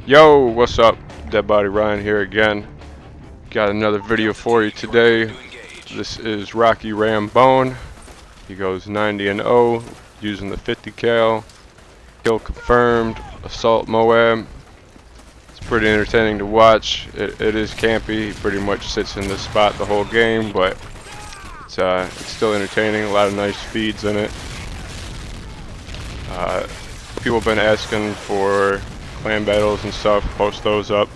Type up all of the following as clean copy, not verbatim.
Yo, what's up? Dead Body Ryan here again. Got another video for you today. This is Rocky Rambone. He goes 90-0 using the 50 cal. Kill confirmed. Assault MOAB. It's pretty entertaining to watch. It is campy. He pretty much sits in this spot the whole game, but it's still entertaining. A lot of nice feeds in it. People have been asking for clan battles and stuff. Post those up.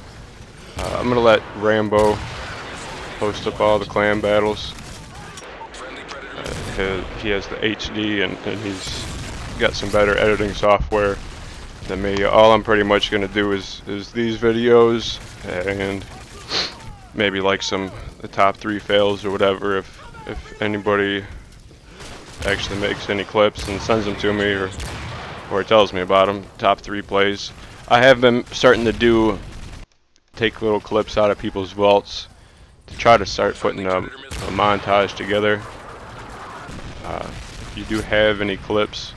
I'm gonna let Rambo post up all the clan battles. He has the HD and he's got some better editing software than me. All I'm pretty much gonna do is these videos and maybe like the top 3 fails or whatever. If anybody actually makes any clips and sends them to me or tells me about them, top 3 plays. I have been starting to take little clips out of people's vaults to try to start putting a montage together. If you do have any clips,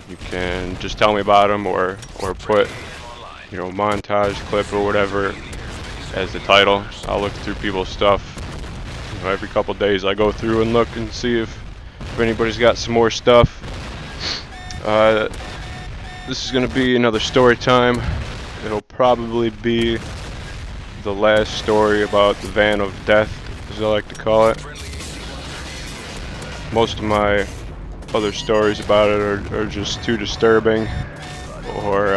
you can just tell me about them or put, montage clip or whatever as the title. I'll look through people's stuff. Every couple days I go through and look and see if anybody's got some more stuff. This is going to be another story time. It'll probably be the last story about the Van of Death, as I like to call it. Most of my other stories about it are just too disturbing, or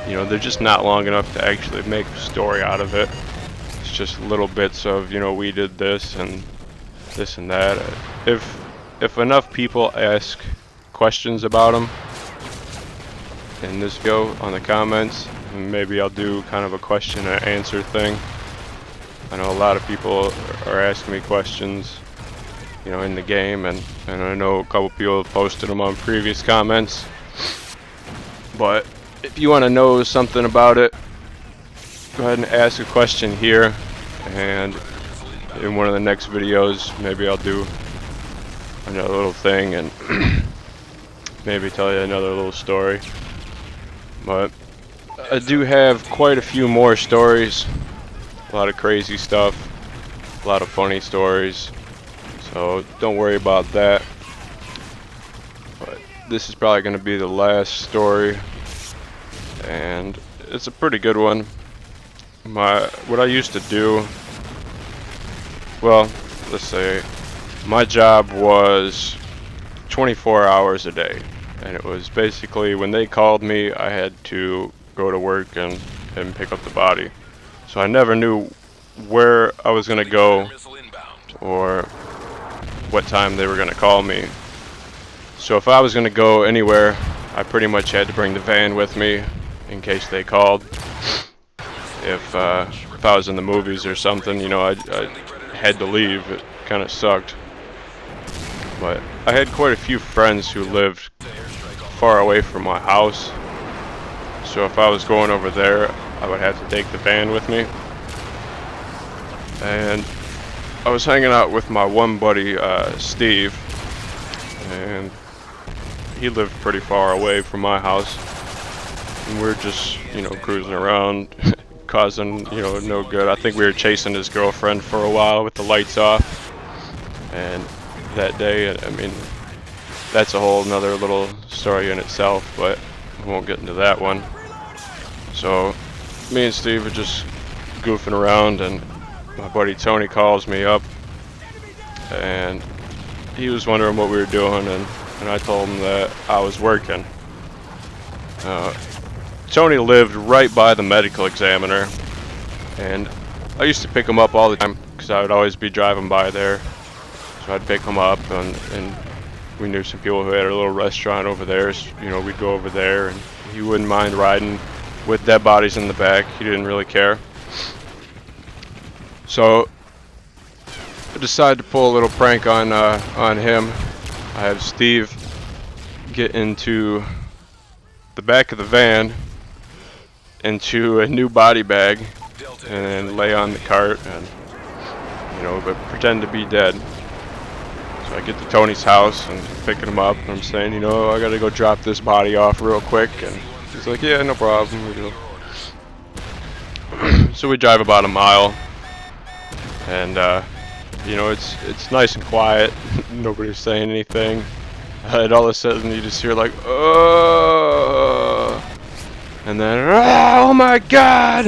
they're just not long enough to actually make a story out of it. It's just little bits of, we did this and this and that. If enough people ask questions about them in this video on the comments, and maybe I'll do kind of a question and answer thing. I know a lot of people are asking me questions, in the game, and I know a couple people have posted them on previous comments. But if you want to know something about it, go ahead and ask a question here, and in one of the next videos maybe I'll do another little thing and maybe tell you another little story. But I do have quite a few more stories, a lot of crazy stuff, a lot of funny stories, so don't worry about that. But this is probably going to be the last story, and it's a pretty good one. What I used to do, well, let's say my job was 24 hours a day, and it was basically when they called me I had to go to work and pick up the body. So I never knew where I was going to go or what time they were going to call me. So if I was going to go anywhere, I pretty much had to bring the van with me in case they called. If I was in the movies or something, I had to leave. It kind of sucked. But I had quite a few friends who lived far away from my house, so if I was going over there, I would have to take the van with me. And I was hanging out with my one buddy, Steve, and he lived pretty far away from my house, and we're just, cruising around, causing, no good. I think we were chasing his girlfriend for a while with the lights off, and that day, I mean, that's a whole nother little story in itself, but we won't get into that one. So me and Steve were just goofing around, and my buddy Tony calls me up, and he was wondering what we were doing, and I told him that I was working. Tony lived right by the medical examiner, and I used to pick him up all the time because I would always be driving by there. So I'd pick him up, and we knew some people who had a little restaurant over there, so, we'd go over there, and he wouldn't mind riding with dead bodies in the back. He didn't really care. So I decided to pull a little prank on him. I have Steve get into the back of the van into a new body bag and then lay on the cart and but pretend to be dead. So I get to Tony's house and picking him up, and I'm saying, I gotta go drop this body off real quick, and He's like, yeah, no problem. You know. So we drive about a mile, and you know, it's nice and quiet. Nobody's saying anything. And all of a sudden you just hear like, oh, and then, oh my god!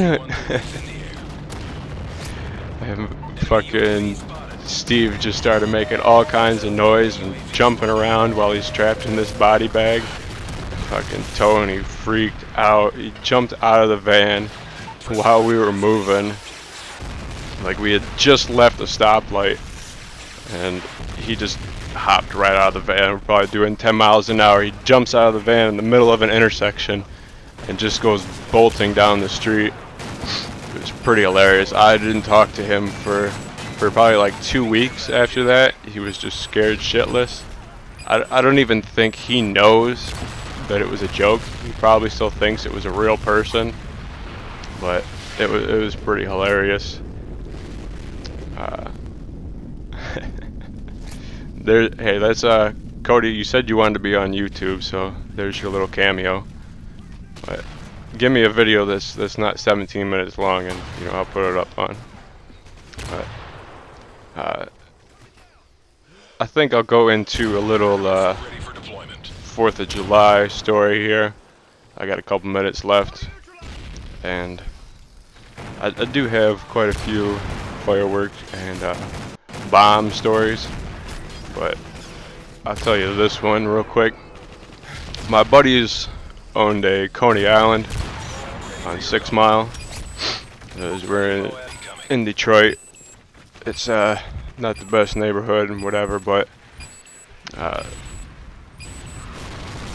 And fucking Steve just started making all kinds of noise and jumping around while he's trapped in this body bag. Fucking Tony freaked out. He jumped out of the van while we were moving. Like we had just left a stoplight, and he just hopped right out of the van. We're probably doing 10 miles an hour. He jumps out of the van in the middle of an intersection and just goes bolting down the street. It was pretty hilarious. I didn't talk to him for probably like 2 weeks after that. He was just scared shitless. I don't even think he knows that it was a joke. He probably still thinks it was a real person, but it was pretty hilarious. Hey, that's Cody. You said you wanted to be on YouTube, so there's your little cameo. But give me a video that's not 17 minutes long, and you know I'll put it up on. But I think I'll go into a little 4th of July story here. I got a couple minutes left, and I do have quite a few fireworks and bomb stories. But I'll tell you this one real quick. My buddies owned a Coney Island on 6 Mile. We're in Detroit. It's not the best neighborhood and whatever, but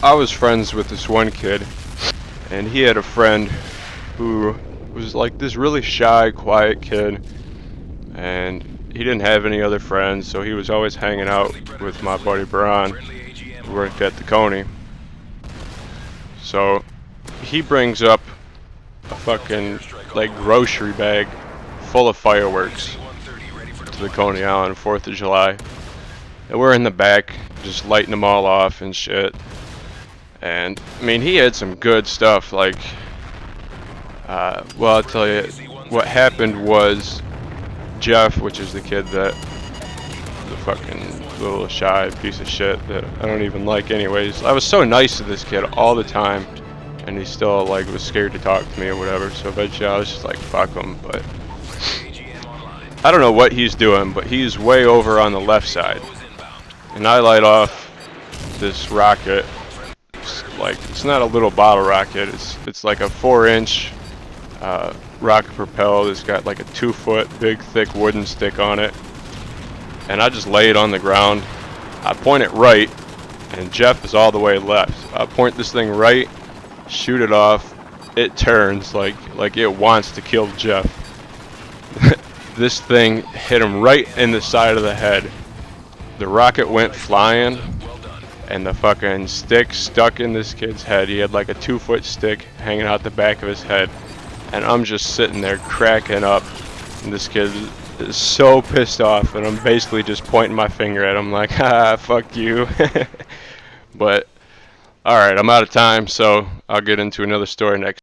I was friends with this one kid, and he had a friend who was like this really shy, quiet kid, and he didn't have any other friends, so he was always hanging out with my buddy Brian, who worked at the Coney. So he brings up a fucking like grocery bag full of fireworks to the Coney Island 4th of July, and we're in the back just lighting them all off and shit. And I mean, he had some good stuff. Like, well, I'll tell you what happened was, Jeff, which is the kid that, the fucking little shy piece of shit that I don't even like anyways. I was so nice to this kid all the time, and he still like was scared to talk to me or whatever. So eventually I was just like, fuck him. But I don't know what he's doing, but he's way over on the left side, and I light off this rocket. Like, it's not a little bottle rocket. It's like a 4-inch rocket propelled. It's got like a 2-foot big thick wooden stick on it, and I just lay it on the ground. I point it right, and Jeff is all the way left. I point this thing right, shoot it off. It turns like it wants to kill Jeff. This thing hit him right in the side of the head. The rocket went flying, and the fucking stick stuck in this kid's head. He had like a 2-foot stick hanging out the back of his head. And I'm just sitting there cracking up. And this kid is so pissed off. And I'm basically just pointing my finger at him like, ah, fuck you. But, alright, I'm out of time. So I'll get into another story next.